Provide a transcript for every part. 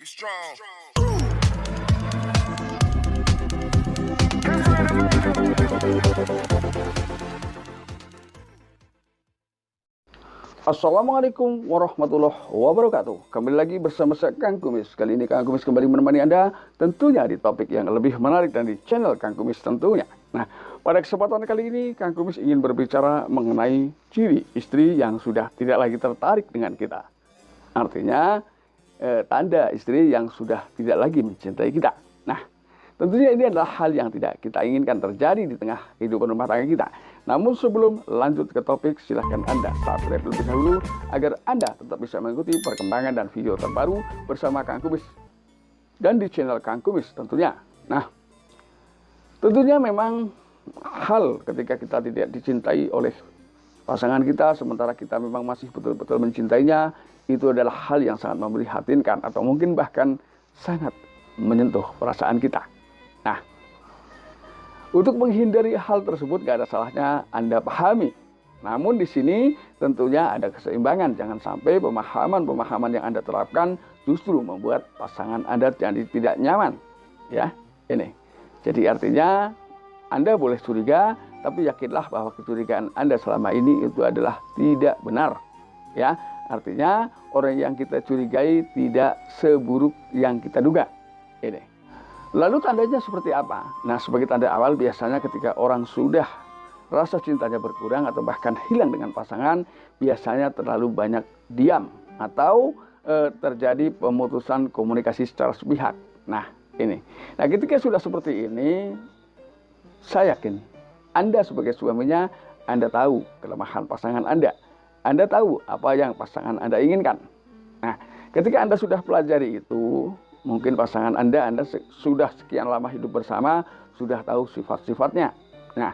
be strong. Assalamualaikum warahmatullahi wabarakatuh. Kembali lagi bersama saya Kang Kumis. Kali ini Kang Kumis kembali menemani Anda tentunya di topik yang lebih menarik dan di channel Kang Kumis tentunya. Nah, pada kesempatan kali ini Kang Kumis ingin berbicara mengenai ciri istri yang sudah tidak lagi tertarik dengan kita. Artinya tanda istri yang sudah tidak lagi mencintai kita. Nah, tentunya ini adalah hal yang tidak kita inginkan terjadi di tengah kehidupan rumah tangga kita. Namun sebelum lanjut ke topik, silahkan Anda subscribe terlebih dahulu agar Anda tetap bisa mengikuti perkembangan dan video terbaru bersama Kang Kumis dan di channel Kang Kumis tentunya. Nah, tentunya memang hal ketika kita tidak dicintai oleh pasangan kita sementara kita memang masih betul-betul mencintainya, itu adalah hal yang sangat memprihatinkan atau mungkin bahkan sangat menyentuh perasaan kita. Nah, untuk menghindari hal tersebut gak ada salahnya Anda pahami. Namun di sini tentunya ada keseimbangan. Jangan sampai pemahaman-pemahaman yang Anda terapkan justru membuat pasangan Anda jadi tidak nyaman. Ya, ini. Jadi artinya Anda boleh curiga, tapi yakinlah bahwa kecurigaan Anda selama ini itu adalah tidak benar. Ya, artinya orang yang kita curigai tidak seburuk yang kita duga. Ini. Lalu tandanya seperti apa? Nah, sebagai tanda awal biasanya ketika orang sudah rasa cintanya berkurang atau bahkan hilang dengan pasangan, biasanya terlalu banyak diam atau terjadi pemutusan komunikasi secara sepihak. Nah, ini. Nah, ketika sudah seperti ini, saya yakin Anda sebagai suaminya, Anda tahu kelemahan pasangan Anda. Anda tahu apa yang pasangan Anda inginkan. Nah, ketika Anda sudah pelajari itu, mungkin pasangan Anda sudah sekian lama hidup bersama, sudah tahu sifat-sifatnya. Nah,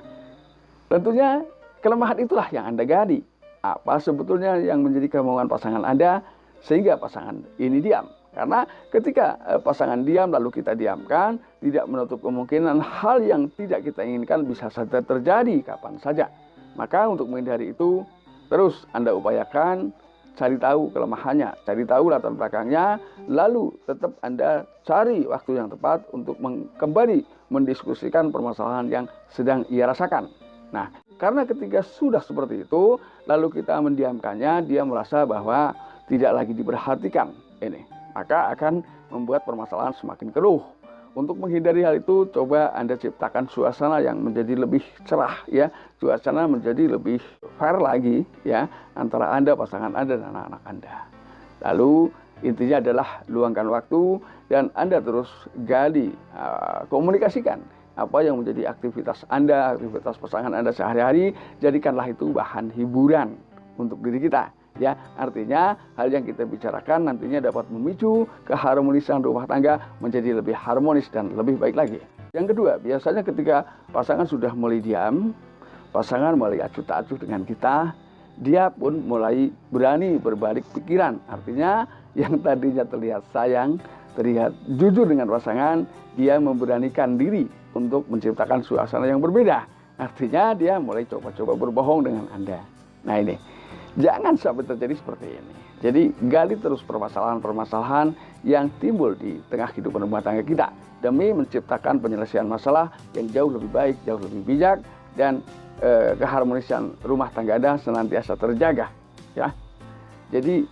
tentunya kelemahan itulah yang Anda gali. Apa sebetulnya yang menjadi kemauan pasangan Anda sehingga pasangan ini diam. Karena ketika pasangan diam lalu kita diamkan, tidak menutup kemungkinan hal yang tidak kita inginkan bisa saja terjadi kapan saja. Maka untuk menghindari itu, terus Anda upayakan cari tahu kelemahannya, cari tahu latar belakangnya, lalu tetap Anda cari waktu yang tepat untuk kembali mendiskusikan permasalahan yang sedang ia rasakan. Nah, karena ketika sudah seperti itu, lalu kita mendiamkannya, dia merasa bahwa tidak lagi diperhatikan. Ini, maka akan membuat permasalahan semakin keruh. Untuk menghindari hal itu, coba Anda ciptakan suasana yang menjadi lebih cerah, ya, suasana menjadi lebih fair lagi, ya, antara Anda, pasangan Anda, dan anak-anak Anda. Lalu intinya adalah luangkan waktu dan Anda terus gali, komunikasikan apa yang menjadi aktivitas Anda, aktivitas pasangan Anda sehari-hari, jadikanlah itu bahan hiburan untuk diri kita. Ya, artinya hal yang kita bicarakan nantinya dapat memicu keharmonisan rumah tangga menjadi lebih harmonis dan lebih baik lagi. Yang kedua, biasanya ketika pasangan sudah mulai diam, pasangan mulai acuh tak acuh dengan kita, dia pun mulai berani berbalik pikiran. Artinya yang tadinya terlihat sayang, terlihat jujur dengan pasangan, dia memberanikan diri untuk menciptakan suasana yang berbeda. Artinya dia mulai coba-coba berbohong dengan Anda. Nah, ini. Jangan sampai terjadi seperti ini. Jadi gali terus permasalahan-permasalahan yang timbul di tengah kehidupan rumah tangga kita demi menciptakan penyelesaian masalah yang jauh lebih baik, jauh lebih bijak, dan keharmonisan rumah tangga Anda senantiasa terjaga. Ya, jadi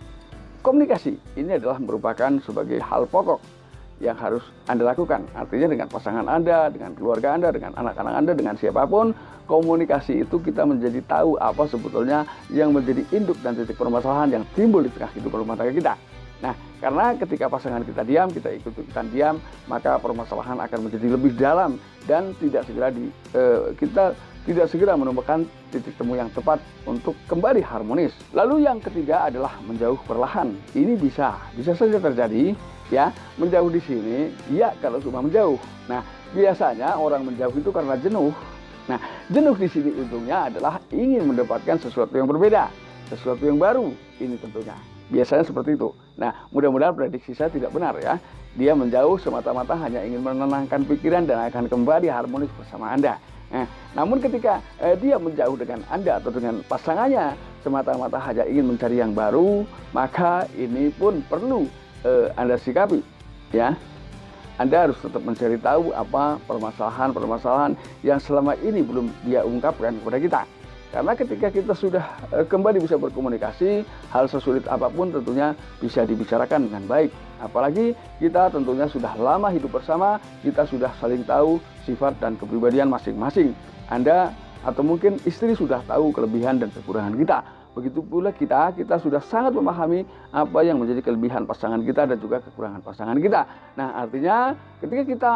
komunikasi ini adalah merupakan sebagai hal pokok yang harus Anda lakukan. Artinya dengan pasangan Anda, dengan keluarga Anda, dengan anak-anak Anda, dengan siapapun, komunikasi itu kita menjadi tahu apa sebetulnya yang menjadi induk dan titik permasalahan yang timbul di tengah kehidupan rumah tangga kita. Nah, karena ketika pasangan kita diam, kita ikut-ikutan diam, maka permasalahan akan menjadi lebih dalam dan kita tidak segera menemukan titik temu yang tepat untuk kembali harmonis. Lalu yang ketiga adalah menjauh perlahan. Ini bisa saja terjadi. Ya, menjauh di sini, ya kalau cuma menjauh. Nah, biasanya orang menjauh itu karena jenuh. Nah, jenuh di sini ujungnya adalah ingin mendapatkan sesuatu yang berbeda, sesuatu yang baru. Ini tentunya. Biasanya seperti itu. Nah, mudah-mudahan prediksi saya tidak benar ya. Dia menjauh semata-mata hanya ingin menenangkan pikiran dan akan kembali harmonis bersama Anda. Nah, namun ketika dia menjauh dengan Anda atau dengan pasangannya semata-mata hanya ingin mencari yang baru, maka ini pun perlu Anda sikapi. ya. Anda harus tetap mencari tahu apa permasalahan-permasalahan yang selama ini belum dia ungkapkan kepada kita. Karena ketika kita sudah kembali bisa berkomunikasi, hal sesulit apapun tentunya bisa dibicarakan dengan baik. Apalagi kita tentunya sudah lama hidup bersama, kita sudah saling tahu sifat dan kepribadian masing-masing. Anda atau mungkin istri sudah tahu kelebihan dan kekurangan kita. Begitu pula kita sudah sangat memahami apa yang menjadi kelebihan pasangan kita dan juga kekurangan pasangan kita. Nah, artinya ketika kita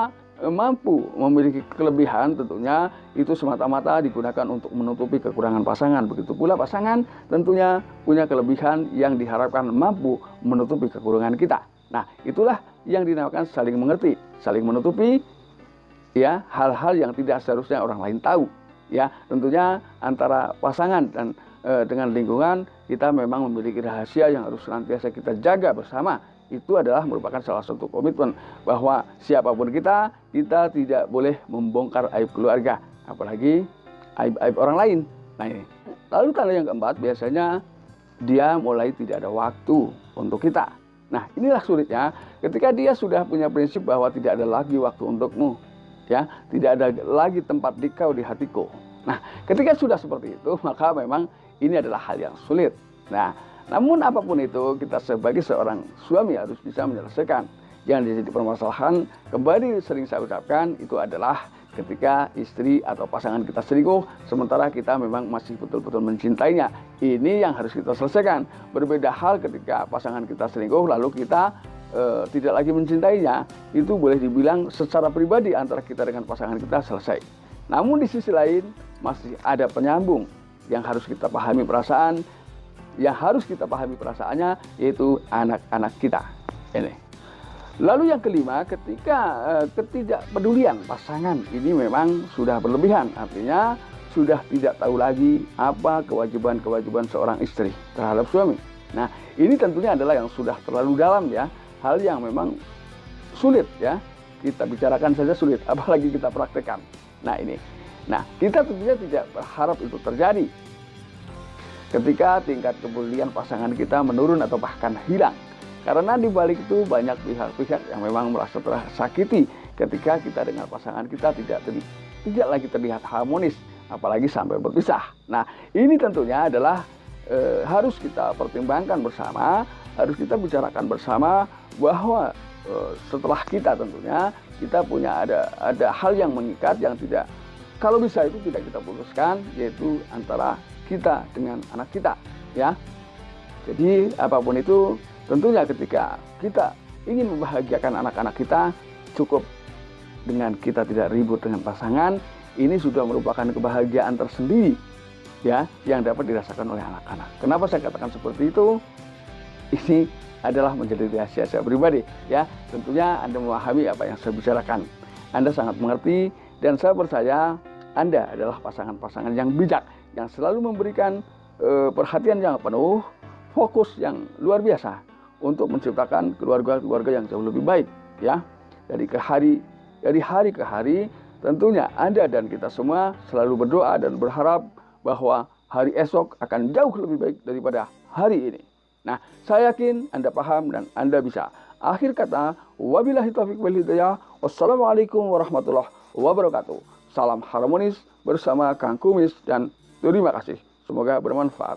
mampu memiliki kelebihan, tentunya itu semata-mata digunakan untuk menutupi kekurangan pasangan. Begitu pula pasangan tentunya punya kelebihan yang diharapkan mampu menutupi kekurangan kita. Nah, itulah yang dinamakan saling mengerti, saling menutupi ya hal-hal yang tidak seharusnya orang lain tahu. Ya, tentunya antara pasangan dan dengan lingkungan kita memang memiliki rahasia yang harus senantiasa kita jaga bersama. Itu adalah merupakan salah satu komitmen bahwa siapapun kita tidak boleh membongkar aib keluarga, apalagi aib-aib orang lain. Nah ini. Lalu tanda yang keempat, biasanya dia mulai tidak ada waktu untuk kita. Nah, inilah sulitnya ketika dia sudah punya prinsip bahwa tidak ada lagi waktu untukmu, ya, tidak ada lagi tempat dikau di hatiku. Nah, ketika sudah seperti itu, maka memang ini adalah hal yang sulit. Nah, namun apapun itu, kita sebagai seorang suami harus bisa menyelesaikan. Yang jadi permasalahan, kembali sering saya ucapkan, itu adalah ketika istri atau pasangan kita selingkuh, sementara kita memang masih betul-betul mencintainya. Ini yang harus kita selesaikan. Berbeda hal ketika pasangan kita selingkuh, lalu kita tidak lagi mencintainya, itu boleh dibilang secara pribadi antara kita dengan pasangan kita selesai. Namun di sisi lain, masih ada penyambung yang harus kita pahami perasaan, yang harus kita pahami perasaannya, yaitu anak-anak kita. Ini. Lalu yang kelima, ketika ketidakpedulian pasangan ini memang sudah berlebihan, artinya sudah tidak tahu lagi apa kewajiban-kewajiban seorang istri terhadap suami. Nah, ini tentunya adalah yang sudah terlalu dalam ya, hal yang memang sulit ya, kita bicarakan saja sulit, apalagi kita praktekkan. Nah ini. Nah, kita tentunya tidak berharap itu terjadi ketika tingkat kepedulian pasangan kita menurun atau bahkan hilang. Karena di balik itu banyak pihak-pihak yang memang merasa tersakiti ketika kita dengan pasangan kita tidak lagi terlihat harmonis, apalagi sampai berpisah. Nah, ini tentunya adalah harus kita pertimbangkan bersama, harus kita bicarakan bersama bahwa setelah kita tentunya kita punya ada hal yang mengikat yang tidak, kalau bisa itu tidak kita putuskan, yaitu antara kita dengan anak kita, ya. Jadi apapun itu, tentunya ketika kita ingin membahagiakan anak-anak kita, cukup dengan kita tidak ribut dengan pasangan, ini sudah merupakan kebahagiaan tersendiri, ya, yang dapat dirasakan oleh anak-anak. Kenapa saya katakan seperti itu? Ini adalah menjadi rahasia saya pribadi, ya. Tentunya Anda memahami apa yang saya bicarakan. Anda sangat mengerti, dan saya percaya Anda adalah pasangan-pasangan yang bijak, yang selalu memberikan perhatian yang penuh, fokus yang luar biasa untuk menciptakan keluarga-keluarga yang jauh lebih baik, ya. Dari hari ke hari, tentunya Anda dan kita semua selalu berdoa dan berharap bahwa hari esok akan jauh lebih baik daripada hari ini. Nah, saya yakin Anda paham dan Anda bisa. Akhir kata, wabillahi taufiq wal hidayah. Wassalamualaikum warahmatullahi wabarakatuh. Salam harmonis bersama Kang Kumis dan terima kasih. Semoga bermanfaat.